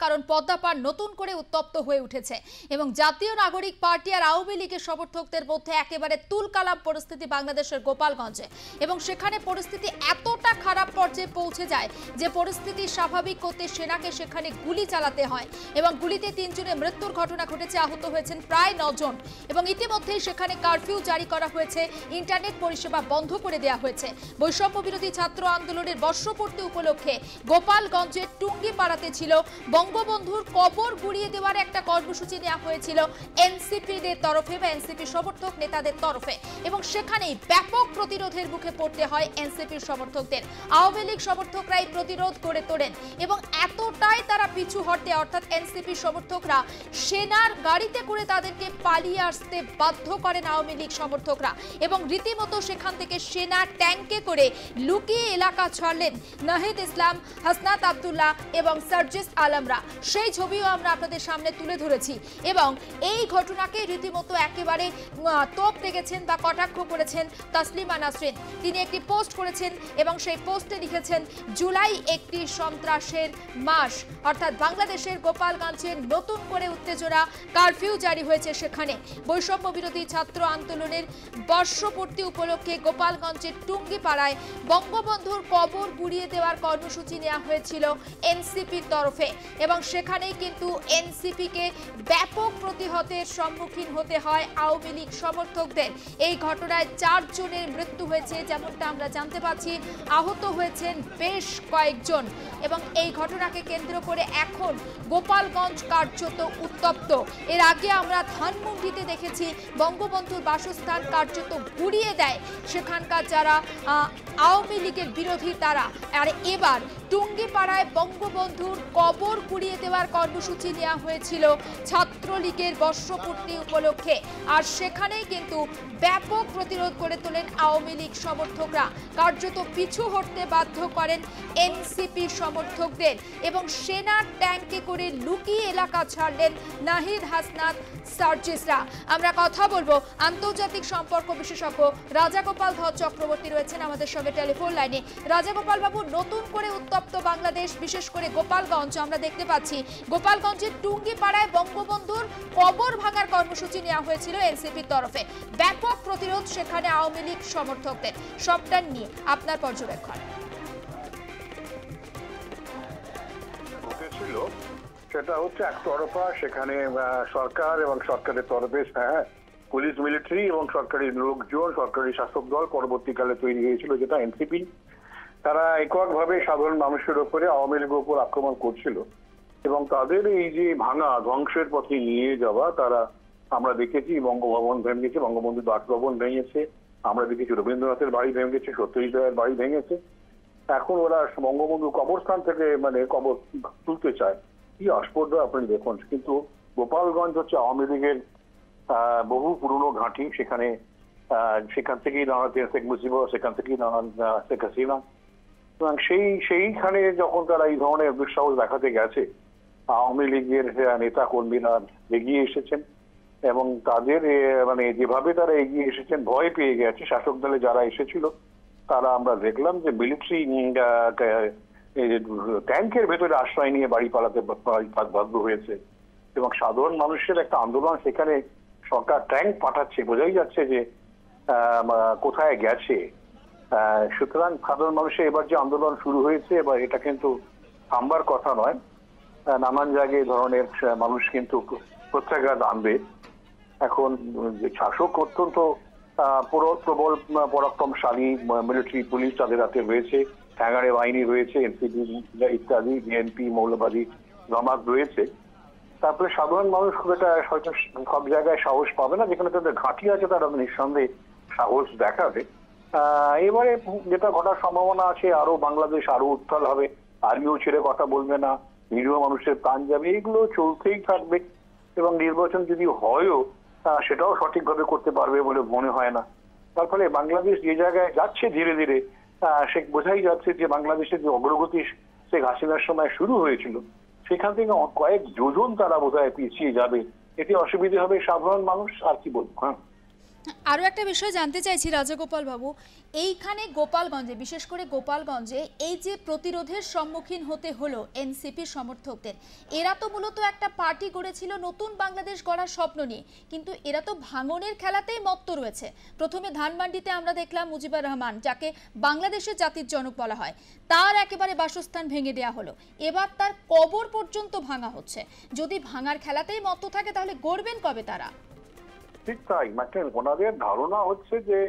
কারণ পদ্মাপাড় নতুন করে উত্তপ্ত হয়ে উঠেছে এবং জাতীয় নাগরিক পার্টি আর আওয়ামী লীগের সমর্থকদের মধ্যে একেবারে তুলকালাম পরিস্থিতি বাংলাদেশের গোপালগঞ্জে এবং সেখানে পরিস্থিতি এতটা খারাপ পর্যায়ে পৌঁছে যায় যে পরিস্থিতি স্বাভাবিক করতে সেনাকে সেখানে গুলি চালাতে হয় এবং গুলিতে 3 জনের মৃত্যুর ঘটনা ঘটেছে, আহত হয়েছেন প্রায় 9 জন এবং ইতিমধ্যেই সেখানে কারফিউ জারি করা হয়েছে, ইন্টারনেট পরিষেবা বন্ধ করে দেওয়া হয়েছে। বৈষম্য বিরোধী ছাত্র আন্দোলনের বর্ষপূর্তি উপলক্ষে গোপালগঞ্জের টুঙ্গিপাড়াতে ছিল বঙ্গবন্ধুর কবর গুড়িয়ে দেওয়ার একটা কর্মসূচি নেওয়া হয়েছিল এনসিপিদের তরফে বা এনসিপি সমর্থক নেতাদের তরফে এবং সেখানেই ব্যাপক প্রতিরোধের মুখে পড়তে হয় এনসিপির সমর্থকদের। আওয়ামী লীগ সমর্থকরাই প্রতিরোধ করে তোলেন এবং এতটাই তারা পিছু হটে, অর্থাৎ এনসিপি সমর্থকরা সেনার গাড়িতে করে তাদেরকে পালিয়ে আসতে বাধ্য করেন আওয়ামী লীগ সমর্থকরা এবং রীতিমতো সেখান থেকে সেনা ট্যাঙ্কে করে লুকিয়ে এলাকা ছাড়লেন নাহিদ ইসলাম, হাসনাত আব্দুল্লাহ এবং সার্জিস আলমরা। সেই ছবিও আমরা আপনাদের সামনে তুলে ধরেছি এবং এই ঘটনাকে রীতিমতো একেবারে তোপ দেখেছেন বা কটাক্ষ করেছেন তাসলিমা নাসরিন। তিনি একটি পোস্ট করেছেন এবং সেই পোস্টে লিখেছেন, জুলাই একটি সন্ত্রাসের মাস, অর্থাৎ বাংলাদেশের গোপালগঞ্জে নতুন করে উত্তেজনা, কারফিউ জারি হয়েছে সেখানে। বৈষম্য বিরোধী ছাত্র আন্দোলনের বর্ষপূর্তি উপলক্ষে গোপালগঞ্জের টুঙ্গিপাড়ায় বঙ্গবন্ধুর কবর গুড়িয়ে দেওয়ার কর্মসূচি নেওয়া হয়েছিল এনসিপির তরফে এবং সেখানেই কিন্তু এনসিপিকে ব্যাপক প্রতিহতের সম্মুখীন হতে হয় আওয়ামী লীগ সমর্থকদের। এই ঘটনায় 4 জনের মৃত্যু হয়েছে, যেমনটা আমরা জানতে পাচ্ছি, আহত হয়েছেন বেশ কয়েকজন এবং এই ঘটনাকে কেন্দ্র করে এখন গোপালগঞ্জ কার্যত উত্তপ্ত। এর আগে আমরা ধানমন্ডিতে দেখেছি বঙ্গবন্ধুর বাসস্থান কার্যত গুড়িয়ে দেয় সেখানকার যারা আওয়ামী লীগের বিরোধী তারা, আর এবার টুঙ্গিপাড়ায় বঙ্গবন্ধুর কবর গুড়িয়ে দেওয়ার কর্মসূচি নেওয়া হয়েছিল ছাত্রলীগের বর্ষপূর্তি উপলক্ষে আর সেখানেই কিন্তু ব্যাপক প্রতিরোধ করে তোলেন আওয়ামী লীগ সমর্থকরা, কার্যত পিছু হটতে বাধ্য করেন এনসিপি সমর্থকদের এবং সেনার ট্যাঙ্কে করে লুকিয়ে এলাকা ছাড়লেন নাহিদ, হাসনাত, সার্জিসরা। আমরা কথা বলবো আন্তর্জাতিক সম্পর্ক বিশেষজ্ঞ রাজাগোপাল ধর চক্রবর্তী রয়েছেন আমাদের সঙ্গে টেলিফোন লাইনে। রাজাগোপাল বাবু, নতুন করে উত্তপ্ত বাংলাদেশ, বিশেষ করে গোপালগঞ্জ। আমরা দেখতে পাচ্ছি গোপালগঞ্জের টুঙ্গিপাড়ায় বঙ্গবন্ধুর কবর ভাঙার কর্মসূচি নেওয়া হয়েছিল এনসিপির তরফে, ব্যাপক প্রতিরোধ সেখানে আওয়ামী লীগ সমর্থকদের, সবটা নিয়ে আপনার পর্যবেক্ষণ। সেটা হচ্ছে একতরফা, সেখানে সরকার এবং সরকারের তরফে পুলিশ, মিলিটারি এবং সরকারি লোকজন, সরকারি শাসক দল পরবর্তীকালে তৈরি হয়েছিল যেটা এনসিপি। তারা এককভাবে সাধারণ মানুষের উপরে, আওয়ামী লীগের উপর আক্রমণ করছিল এবং তাদের এই যে ভাঙা, ধ্বংসের পথে নিয়ে যাওয়া, তারা আমরা দেখেছি বঙ্গভবন ভেঙেছে, বঙ্গবন্ধু বাসভবন ভেঙেছে, আমরা দেখেছি রবীন্দ্রনাথের বাড়ি ভেঙেছে, সত্যজিৎ রায়ের বাড়ি ভেঙেছে। এখন ওরা বঙ্গবন্ধু কবরস্থান থেকে কবর তুলতে চায়, কি আস্পর্ধ আপনি দেখুন। কিন্তু গোপালগঞ্জ হচ্ছে আওয়ামী লীগের বহু পুরনো ঘাঁটি, সেখান থেকেই দাঁড়াতে শেখ মুজিবুর, সেখান থেকেই দাঁড়ান শেখ হাসিনা। সুতরাং সেইখানে যখন তারা এই ধরনের দুঃসাহস দেখাতে গেছে, আওয়ামী লীগের নেতা কর্মীরা এগিয়ে এসেছেন এবং তাদের যেভাবে তারা এগিয়ে এসেছেন, ভয় পেয়ে গেছে শাসক দলে যারা এসেছিল তারা। আমরা দেখলাম যে মিলিটারি ট্যাঙ্কের ভেতরে আশ্রয় নিয়ে বাড়ি পালাতে বাধ্য হয়েছে এবং সাধারণ মানুষের একটা আন্দোলন, সেখানে সরকার ট্যাঙ্ক পাঠাচ্ছে, বোঝাই যাচ্ছে যে কোথায় গেছে। সুতরাং সাধারণ মানুষের এবার যে আন্দোলন শুরু হয়েছে, এবার এটা কিন্তু থামবার কথা নয়। নানান জায়গায় ধরনের মানুষ কিন্তু প্রত্যাঘাত আনবে। এখন যে শাসক অত্যন্ত প্রবল পরাক্রমশালী মিলিটারি, পুলিশ তাদের হাতে রয়েছে, ঠ্যাঙাড়ে বাহিনী রয়েছে, এনসিপি ইত্যাদি, বিএনপি, মৌলবাদী জামাত রয়েছে। তারপরে সাধারণ মানুষ খুব একটা হয়তো সব জায়গায় সাহস পাবে না, যেখানে তাদের ঘাঁটি আছে তারা নিঃসন্দেহে সাহস দেখাবে। এবারে যেটা ঘটার সম্ভাবনা আছে, আরো বাংলাদেশ আরো উত্তাল হবে, আর্মিও ছেড়ে কথা বলবে না, নিরীহ মানুষের প্রাণ যাবে, এগুলো চলতেই থাকবে এবং নির্বাচন যদি হয়ও সেটাও সঠিকভাবে করতে পারবে বলে মনে হয় না। তার ফলে বাংলাদেশ যে জায়গায় যাচ্ছে ধীরে ধীরে, সে বোঝাই যাচ্ছে যে বাংলাদেশের যে অগ্রগতি শেখ হাসিনার সময় শুরু হয়েছিল, সেখান থেকে কয়েক যোজন তারা বোধহয় পিছিয়ে যাবে। এতে অসুবিধা হবে সাধারণ মানুষ, আর কি বলবো। আরও একটা বিষয় জানতে চাইছি রাজাগোপাল বাবু, এইখানে গোপালগঞ্জে, বিশেষ করে গোপালগঞ্জে এই যে প্রতিরোধের সম্মুখীন হতে হলো এনসিপি সমর্থকদের, এরা তো মূলত একটা পার্টি গড়েছিল নতুন বাংলাদেশ গড়ার স্বপ্ন নিয়ে, কিন্তু এরা তো ভাঙনের খেলাতেই মত্ত রয়েছে। প্রথমে ধানমান্ডিতে আমরা দেখলাম মুজিবুর রহমান, যাকে বাংলাদেশের জাতির জনক বলা হয়, তার একেবারে বাসস্থান ভেঙে দেওয়া হলো, এবার তার কবর পর্যন্ত ভাঙা হচ্ছে। যদি ভাঙার খেলাতেই মত্ত থাকে তাহলে গড়বেন কবে তারা? ঠিক তাই, মানে ওনাদের ধারণা হচ্ছে যে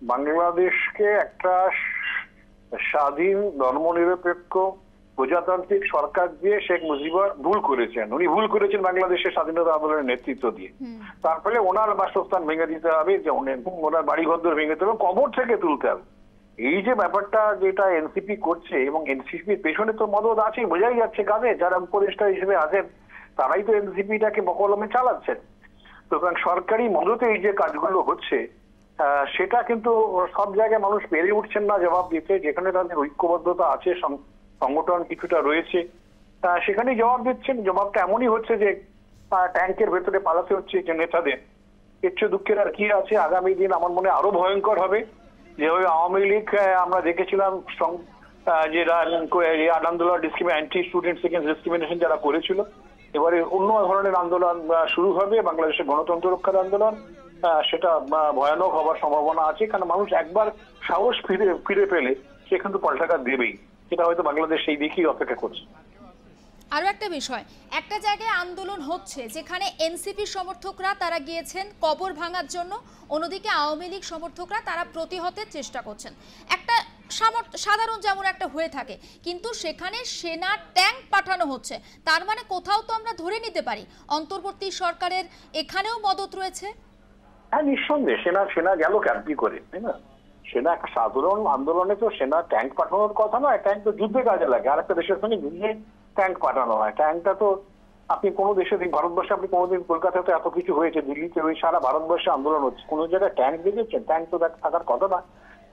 বাংলাদেশকে একটা স্বাধীন ধর্মনিরপেক্ষ প্রজাতান্ত্রিক সরকার দিয়ে শেখ মুজিবুর ভুল করেছেন। উনি ভুল করেছেন বাংলাদেশের স্বাধীনতা আন্দোলনের নেতৃত্ব দিয়ে। তারপরে ওনার বাসস্থান ভেঙে দিতে হবে, যে ওনার বাড়িঘর ভেঙে দিতে হবে, কবর থেকে তুলতে হবে। এই যে ব্যাপারটা যেটা এনসিপি করছে, এবং এনসিপির পেছনে তো মদত আছে, বোঝাই যাচ্ছে কাজে যারা উপদেষ্টা হিসেবে আছেন তারাই তো এনসিপিটাকে বকলমে চালাচ্ছেন। তো কারণ সরকারি মদতে এই যে কাজগুলো হচ্ছে সেটা কিন্তু সব জায়গায় মানুষ পেরে উঠছেন না জবাব দিতে। যেখানে তাদের ঐক্যবদ্ধতা আছে, সংগঠন কিছুটা রয়েছে, সেখানেই জবাব দিচ্ছেন। জবাবটা এমনই হচ্ছে যে ট্যাঙ্কের ভেতরে পালাতে হচ্ছে যে নেতাদের। এর চেয়ে দুঃখের আর কি আছে? আগামী দিন আমার মনে আরো ভয়ঙ্কর হবে। যেভাবে আওয়ামী লীগ আমরা দেখেছিলাম যে আন্দোলন অ্যান্টি স্টুডেন্ট সেকেন্ড ডিসক্রিমিনেশন যারা করেছিল, এবারে অন্য ধরনের আন্দোলন শুরু হবে, বাংলাদেশের গণতন্ত্র রক্ষার আন্দোলন। সেটা ভয়ানক হবার সম্ভাবনা আছে, কারণ মানুষ একবার সাহস ফিরে পেলে সে কিন্তু পাল্টাঘাত দেবেই। সেটা হয়তো বাংলাদেশ সেই দিকেই অপেক্ষা করছে। আরও একটা বিষয়, একটা জায়গায় আন্দোলন হচ্ছে যেখানে এনসিপি সমর্থকরা তারা গিয়েছেন কবর ভাঙার জন্য, অন্যদিকে আওয়ামী লীগ সমর্থকরা তারা প্রতিহতের চেষ্টা করছেন। একটা সাধারণ যেমন একটা হয়ে থাকে, কিন্তু সেখানে সেনা ট্যাঙ্ক পাঠানো হচ্ছে, তার মানে কোথাও তো আমরা ধরে নিতে পারি অন্তর্বর্তী সরকারের এখানেও মদত রয়েছে। হ্যাঁ, নিঃসন্দেহে সেনা গেল ক্যাম্পি করে, তাই না? সেনা একটা সাধারণ আন্দোলনে তো সেনা ট্যাঙ্ক পাঠানোর কথা নয়। ট্যাঙ্ক তো যুদ্ধে কাজে লাগে, আর একটা দেশের সঙ্গে যুদ্ধে ট্যাঙ্ক পাঠানো হয়। ট্যাঙ্কটা তো আপনি কোনো দেশে, ভারতবর্ষে আপনি কোনোদিন, কলকাতাতে এত কিছু হয়েছে, দিল্লিতে, ওই সারা ভারতবর্ষে আন্দোলন হচ্ছে, কোনো জায়গায় ট্যাঙ্ক দেখেছেন? ট্যাঙ্ক তো থাকার কথা না।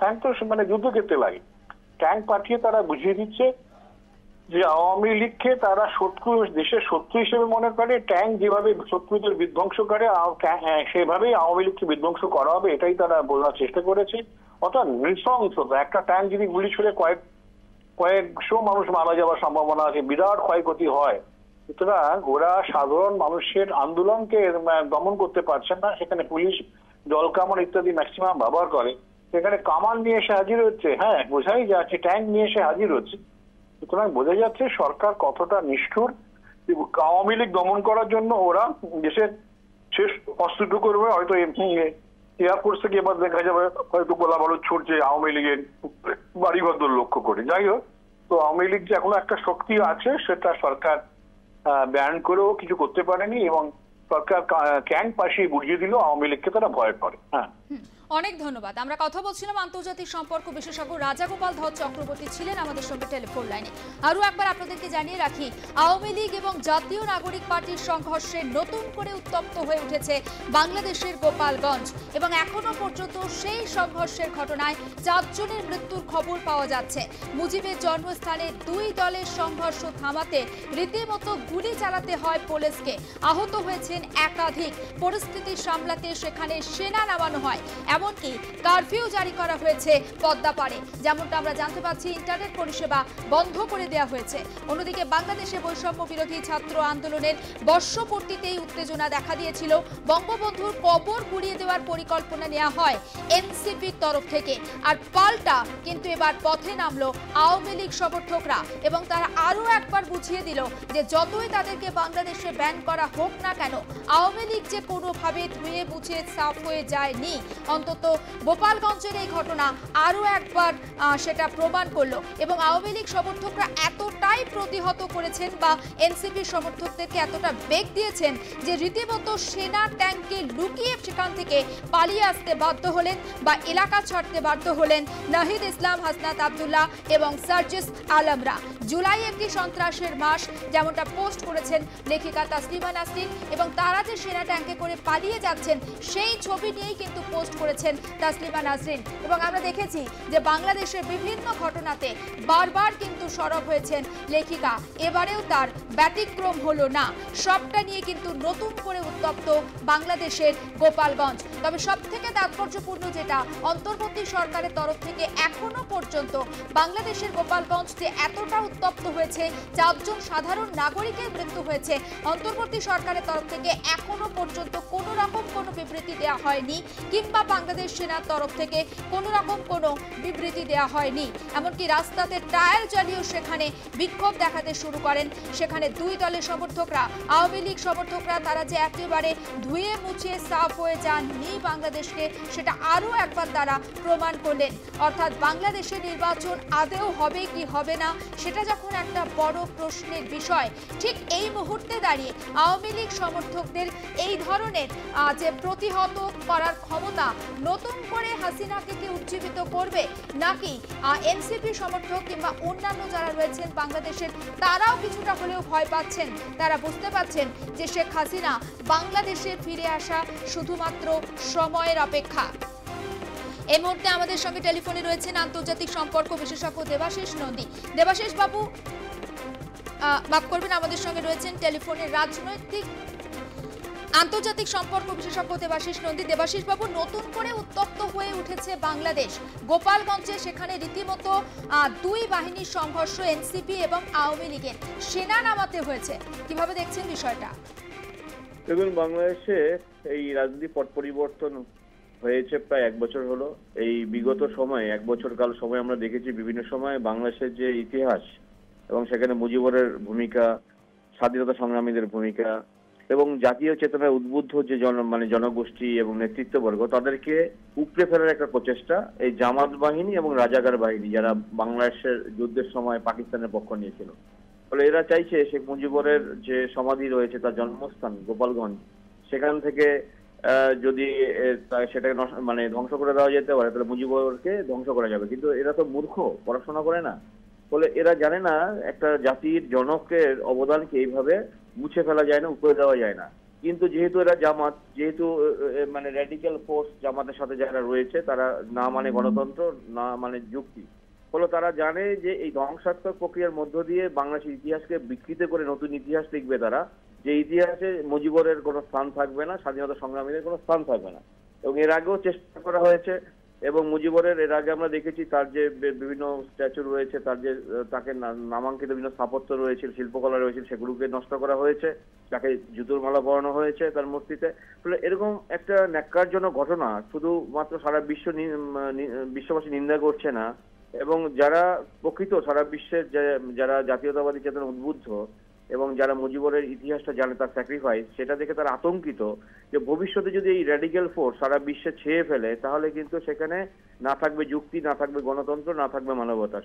ট্যাঙ্ক তো মানে যুদ্ধক্ষেত্রে লাগে। ট্যাঙ্ক পাঠিয়ে তারা বুঝিয়ে দিচ্ছে যে আওয়ামী লীগকে তারা শত্রু, দেশের শত্রু হিসেবে মনে করে। ট্যাঙ্ক যেভাবে শত্রুদের বিধ্বংস করে, সেভাবেই আওয়ামী লীগকে বিধ্বংস করা হবে, এটাই তারা বোঝার চেষ্টা করেছে। অর্থাৎ নৃশংসতা। একটা ট্যাঙ্ক যদি গুলি ছুড়ে কয়েকশো মানুষ মারা যাওয়ার সম্ভাবনা আছে, বিরাট ক্ষয়ক্ষতি হয়। সুতরাং ওরা সাধারণ মানুষের আন্দোলনকে দমন করতে পারছেন না। সেখানে পুলিশ জল কামান ইত্যাদি ম্যাক্সিমাম ব্যবহার করে, সেখানে কামান নিয়ে এসে হাজির হচ্ছে। হ্যাঁ, বোঝাই যাচ্ছে ট্যাঙ্ক নিয়ে এসে হাজির হচ্ছে। সুতরাং বোঝা যাচ্ছে সরকার কতটা নিষ্ঠুর। আওয়ামী লীগ দমন করার জন্য ওরা দেশের শেষ অস্ত্রটুকু করবে। হয়তো এয়ারফোর্স থেকে এবার দেখা যাবে হয়তো গোলা বারুদ ছুটছে আওয়ামী লীগের বাড়িঘর লক্ষ্য করে। যাই হোক, তো আওয়ামী লীগ যে এখনো একটা শক্তি আছে, সেটা সরকার ব্যান করেও কিছু করতে পারেনি, এবং সরকার ক্যাম্প পাশিয়ে বুঝিয়ে দিল আওয়ামী লীগকে তারা ভয় করে। হ্যাঁ, অনেক ধন্যবাদ। আমরা কথা বলছিলাম আন্তর্জাতিক সম্পর্ক বিশেষজ্ঞ রাজাগোপাল ধর চক্রবর্তী ছিলেন আমাদের সঙ্গে টেলিফোন লাইনে। আরও একবার আপনাদেরকে জানিয়ে রাখি, আওয়ামী লীগ এবং জাতীয় নাগরিক পার্টির সংঘর্ষে নতুন করে উত্তপ্ত হয়ে উঠেছে বাংলাদেশের গোপালগঞ্জ, এবং এখনো পর্যন্ত সেই সংঘর্ষের ঘটনায় 4 জনের মৃত্যুর খবর পাওয়া যাচ্ছে। মুজিবের জন্মস্থানে দুই দলের সংঘর্ষ থামাতে রীতিমতো গুলি চালাতে হয় পুলিশকে, আহত হয়েছেন একাধিক। পরিস্থিতি সামলাতে সেখানে সেনা নামানো হয়, এমনকি কারফিউ জারি করা হয়েছে পদ্মাপাড়ে। যেমনটা আমরা জানতে পাচ্ছি, ইন্টারনেট পরিষেবা বন্ধ করে দেওয়া হয়েছে। অন্যদিকে বাংলাদেশে বৈষম্য বিরোধী ছাত্র আন্দোলনের বর্ষপূর্তিতেই উত্তেজনা দেখা দিয়েছিল। বঙ্গবন্ধুর কবর গুড়িয়ে দেওয়ার পরিকল্পনা নেওয়া হয় এনসিপির তরফ থেকে, আর পাল্টা কিন্তু এবার পথে নামলো আওয়ামী লীগ সমর্থকরা, এবং তারা আরও একবার বুঝিয়ে দিল যে যতই তাদেরকে বাংলাদেশে ব্যান করা হোক না কেন, আওয়ামী লীগ যে কোনোভাবে ধুয়ে মুছে সাফ হয়ে যায়নি। অন্তত গোপালগঞ্জের এই ঘটনা আরও একবার সেটা প্রমাণ করলো, এবং আওয়ামী লীগ সমর্থকরা এতটাই প্রতিহত করেছেন বা এনসিপি সমর্থকদেরকে এতটা বেগ দিয়েছেন যে রীতিমতো সেনা ট্যাঙ্কে লুকিয়ে সেখান থেকে পালিয়ে আসতে বাধ্য হলেন বা এলাকা ছাড়তে বাধ্য হলেন নাহিদ ইসলাম, হাসনাত আবদুল্লাহ এবং সার্জিস আলমরা। জুলাই একটি সন্ত্রাসের মাস, যেমনটা পোস্ট করেছেন লেখিকা তাসলিমা নাসরিন, এবং তারা যে সেনা ট্যাঙ্কে করে পালিয়ে যাচ্ছেন সেই ছবি নিয়েই কিন্তু পোস্ট করে রয়েছেন তাসলিমা নাসরিন। এবং আমরা দেখেছি যে বাংলাদেশের বিভিন্ন ঘটনাতে বারবার কিন্তু সরব হয়েছেন লেখিকা, এবারেও তার ব্যতিক্রম হলো না। সবটা নিয়ে কিন্তু নতুন করে উত্তপ্ত বাংলাদেশের গোপালগঞ্জ। তবে সব থেকে তাৎপর্যপূর্ণ যেটা, অন্তর্বর্তী সরকারের তরফ থেকে এখনো পর্যন্ত বাংলাদেশের গোপালগঞ্জ যে এতটা উত্তপ্ত হয়েছে, 4 জন সাধারণ নাগরিকের মৃত্যু হয়েছে, অন্তর্বর্তী সরকারের তরফ থেকে এখনো পর্যন্ত কোনো রকম কোনো বিবৃতি দেওয়া হয়নি, কিংবা বাংলাদেশ সেনার তরফ থেকে কোনো রকম কোনো বিবৃতি দেওয়া হয়নি। এমনকি রাস্তাতে টায়ার জ্বালিয়েও সেখানে বিক্ষোভ দেখাতে শুরু করেন সেখানে দুই দলের সমর্থকরা। আওয়ামী লীগ সমর্থকরা তারা যে একেবারে ধুয়ে মুছিয়ে সাফ হয়ে যাননি বাংলাদেশকে, সেটা আরও একবার তারা প্রমাণ করলেন। অর্থাৎ বাংলাদেশের নির্বাচন আদৌ হবে কি হবে না সেটা যখন একটা বড় প্রশ্নের বিষয়, ঠিক এই মুহূর্তে দাঁড়িয়ে আওয়ামী লীগ সমর্থকদের এই ধরনের যে প্রতিহত করার ক্ষমতা নতুন করে হাসিনাকে কি উজ্জীবিত করবে, নাকি এনসিপি সমর্থক কিংবা অন্যান্য যারা রয়েছেন বাংলাদেশের তারাও কিছুটা হলেও ভয় পাচ্ছেন। তারা বুঝতে পারছেন যে শেখ হাসিনা বাংলাদেশে ফিরে আসা শুধুমাত্র সময়ের অপেক্ষা। এই মুহূর্তে আমাদের সঙ্গে টেলিফোনে রয়েছেন আন্তর্জাতিক সম্পর্ক বিশেষজ্ঞ দেবাশিস নন্দী। দেবাশিস বাবু, মাফ করবেন, আমাদের সঙ্গে রয়েছেন টেলিফোনে আন্তর্জাতিক সম্পর্ক বিশেষজ্ঞ দেবাশিস নন্দী। দেবাশিস বাবু, নতুন করে উত্তপ্ত হয়ে উঠেছে বাংলাদেশ গোপালগঞ্জে, সেখানে রীতিমতো দুই বাহিনীর সংঘর্ষ, এনসিপি এবং আওয়ামী লীগের সেনা নামাতে হয়েছে, কিভাবে দেখছেন বিষয়টা? দেখুন, বাংলাদেশে এই রাজনৈতিক পট পরিবর্তন হয়েছে প্রায় 1 বছর হলো। এই বিগত সময়ে 1 বছর কাল সময় আমরা দেখেছি বিভিন্ন সময় বাংলাদেশের যে ইতিহাস এবং সেখানে মুজিবরের ভূমিকা, স্বাধীনতা সংগ্রামীদের ভূমিকা এবং জাতীয় চেতনায় উদ্বুদ্ধ যে জনগোষ্ঠী এবং নেতৃত্ববর্গ, তাদেরকে উপড়ে ফেলার একটা প্রচেষ্টা এই জামাত বাহিনী এবং রাজাকার বাহিনী, যারা বাংলাদেশের যুদ্ধের সময় পাকিস্তানের পক্ষ নিয়েছিল। ফলে এরা চাইছে শেখ মুজিবরের যে সমাধি রয়েছে, তার জন্মস্থান গোপালগঞ্জ, সেখান থেকে যদি সেটাকে ধ্বংস করে দেওয়া যেতে পারে তাহলে মুজিবরকে ধ্বংস করা যাবে। কিন্তু এরা তো মূর্খ, পড়াশোনা করে না, ফলে এরা জানে না একটা জাতির জনকের অবদানকে এইভাবে মুছে ফেলা যায় না, উপরে দেওয়া যায় না। কিন্তু যেহেতু এরা জামাত, যেহেতু র্যাডিক্যাল ফোর্স জামাতের সাথে যারা রয়েছে, তারা না মানে গণতন্ত্র, না মানে যুক্তি, ফলে তারা জানে যে এই ধ্বংসাত্মক প্রক্রিয়ার মধ্য দিয়ে বাংলাদেশের ইতিহাসকে বিকৃত করে নতুন ইতিহাস লিখবে তারা, যে ইতিহাসে মুজিবরের কোনো স্থান থাকবে না, স্বাধীনতা সংগ্রামীদের কোনো স্থান থাকবে না। এবং এর আগেও চেষ্টা করা হয়েছে, এবং মুজিবরের এর আগে আমরা দেখেছি তার যে বিভিন্ন স্ট্যাচু রয়েছে, তার যে তাকে নামাঙ্কিত বিভিন্ন স্থাপত্য রয়েছে, শিল্পকলা রয়েছে, সেগুলোকে নষ্ট করা হয়েছে, তাকে জুতোর মালা পরানো হয়েছে তার মূর্তিতে। ফলে এরকম একটা ন্যাক্কারজনক ঘটনা শুধুমাত্র সারা বিশ্ববাসী নিন্দা করছে না, এবং যারা প্রকৃত সারা বিশ্বের যারা জাতীয়তাবাদী চেতনা উদ্বুদ্ধ এবং যারা মুজিবরের ইতিহাসটা জানে, তার স্যাক্রিফাইস, সেটা দেখে তারা আতঙ্কিত যে ভবিষ্যতে যদি এই র্যাডিক্যাল ফোর্স সারা বিশ্বে ছেয়ে ফেলে, তাহলে কিন্তু সেখানে না থাকবে যুক্তি, না থাকবে গণতন্ত্র, না থাকবে মানবতা।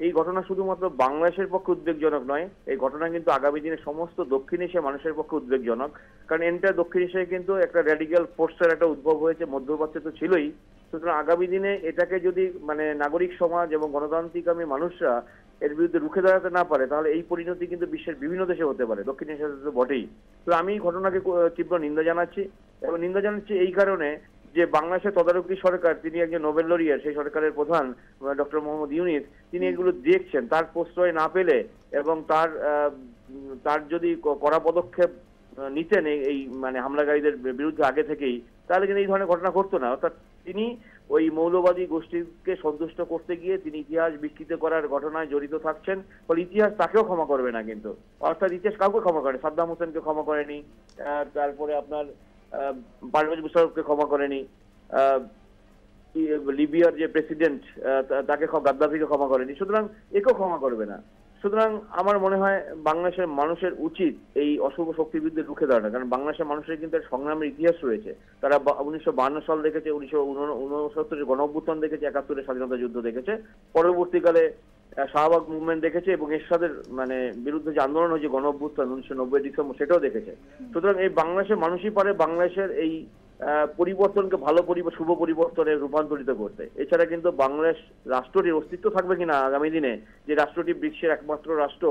এই ঘটনা শুধুমাত্র বাংলাদেশের পক্ষে উদ্বেগজনক নয়, এই ঘটনা কিন্তু আগামী দিনে সমস্ত দক্ষিণ এশিয়া মানুষের পক্ষে উদ্বেগজনক। কারণ এন্টার দক্ষিণ এশিয়ায় কিন্তু একটা র্যাডিক্যাল ফোর্সের একটা উদ্ভব হয়েছে, মধ্যপ্রাচ্যে তো ছিলই। সুতরাং আগামী দিনে এটাকে যদি নাগরিক সমাজ এবং গণতান্ত্রিকামী মানুষরা এর বিরুদ্ধে রুখে দাঁড়াতে না পারে, তাহলে এই পরিণতি কিন্তু বিশ্বের বিভিন্ন দেশে হতে পারে, দক্ষিণ এশিয়াতে তো বটেই। তো আমি এই ঘটনাকে তীব্র নিন্দা জানাচ্ছি, এবং নিন্দা জানাচ্ছি এই কারণে যে বাংলাদেশের তদারকি সরকার, তিনি একজন নোবেল লরিয়ার, সেই সরকারের প্রধান ডক্টর মোহাম্মদ ইউনূস, তিনি এগুলো দেখছেন, তার প্রশ্রয় না পেলে এবং তার যদি কড়া পদক্ষেপ নিতেন এই হামলাকারীদের বিরুদ্ধে আগে থেকেই, তাহলে কিন্তু এই ধরনের ঘটনা ঘটতো না। অর্থাৎ তিনি ওই মৌলবাদী গোষ্ঠীকে সন্তুষ্ট করতে গিয়ে তিনি ইতিহাস বিকৃত করার ঘটনায় জড়িত থাকছেন, ফলে ইতিহাস তাকেও ক্ষমা করবে না। কিন্তু অর্থাৎ ইতিহাস কাউকে ক্ষমা করে, সাদ্দাম হোসেনকে ক্ষমা করেনি, তারপরে আপনার পারভেজ মুশারফকে ক্ষমা করেনি, লিবিয়ার যে প্রেসিডেন্ট তাকে, গাদ্দাফিকে ক্ষমা করেনি, সুতরাং একেও ক্ষমা করবে না। সুতরাং আমার মনে হয় বাংলাদেশের মানুষের উচিত এই অশুভ শক্তির বিরুদ্ধে রুখে দাঁড়ানো, কারণ বাংলাদেশের মানুষের কিন্তু সংগ্রামের ইতিহাস রয়েছে। তারা 1952 সাল দেখেছে, 1969 গণ অভ্যুত্থান দেখেছে, 71 স্বাধীনতা যুদ্ধ দেখেছে, পরবর্তীকালে শাহবাগ মুভমেন্ট দেখেছে, এবং এরশাদের বিরুদ্ধে যে আন্দোলন হয়েছে গণ অভ্যুত্থান 1990 ডিসেম্বর, সেটাও দেখেছে। সুতরাং এই বাংলাদেশের মানুষই পারে বাংলাদেশের এই পরিবর্তনকে ভালো শুভ পরিবর্তনে রূপান্তরিত করতে। এছাড়া কিন্তু বাংলাদেশ রাষ্ট্রটির অস্তিত্ব থাকবে কিনা আগামী দিনে, যে রাষ্ট্রটি বিশ্বের একমাত্র রাষ্ট্র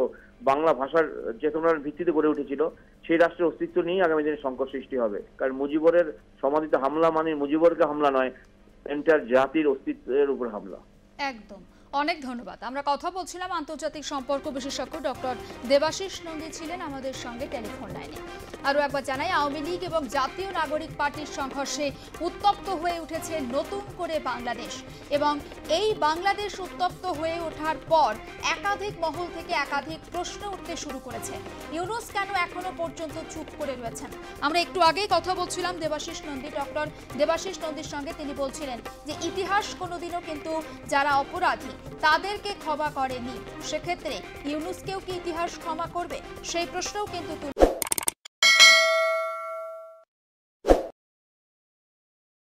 বাংলা ভাষার চেতনার ভিত্তিতে গড়ে উঠেছিল, সেই রাষ্ট্রের অস্তিত্ব নিয়েই আগামী দিনে সংকট সৃষ্টি হবে। কারণ মুজিবরের সমাধিতে হামলা মানে মুজিবরকে হামলা নয়, এন্টার জাতির অস্তিত্বের উপর হামলা। একদম, অনেক ধন্যবাদ। আমরা কথা বলছিলাম আন্তর্জাতিক সম্পর্ক বিশেষজ্ঞ ডক্টর দেবাশিস নন্দী ছিলেন আমাদের সঙ্গে টেলিফোন লাইনে। আরও একবার জানাই, আওয়ামী লীগ এবং জাতীয় নাগরিক পার্টির সংঘর্ষে উত্তপ্ত হয়ে উঠেছে নতুন করে বাংলাদেশ, এবং এই বাংলাদেশ উত্তপ্ত হয়ে ওঠার পর একাধিক মহল থেকে একাধিক প্রশ্ন উঠতে শুরু করেছে। ইউনূস কেন এখনো পর্যন্ত চুপ করে রয়েছেন? আমরা একটু আগেই কথা বলছিলাম ডক্টর দেবাশিস নন্দীর সঙ্গে। তিনি বলছিলেন যে ইতিহাস কোনোদিনও কিন্তু যারা অপরাধী তাদেরকে ক্ষমা করেনি, সেক্ষেত্রে ইউনূসকেও কি ইতিহাস ক্ষমা করবে? সেই প্রশ্নও কিন্তু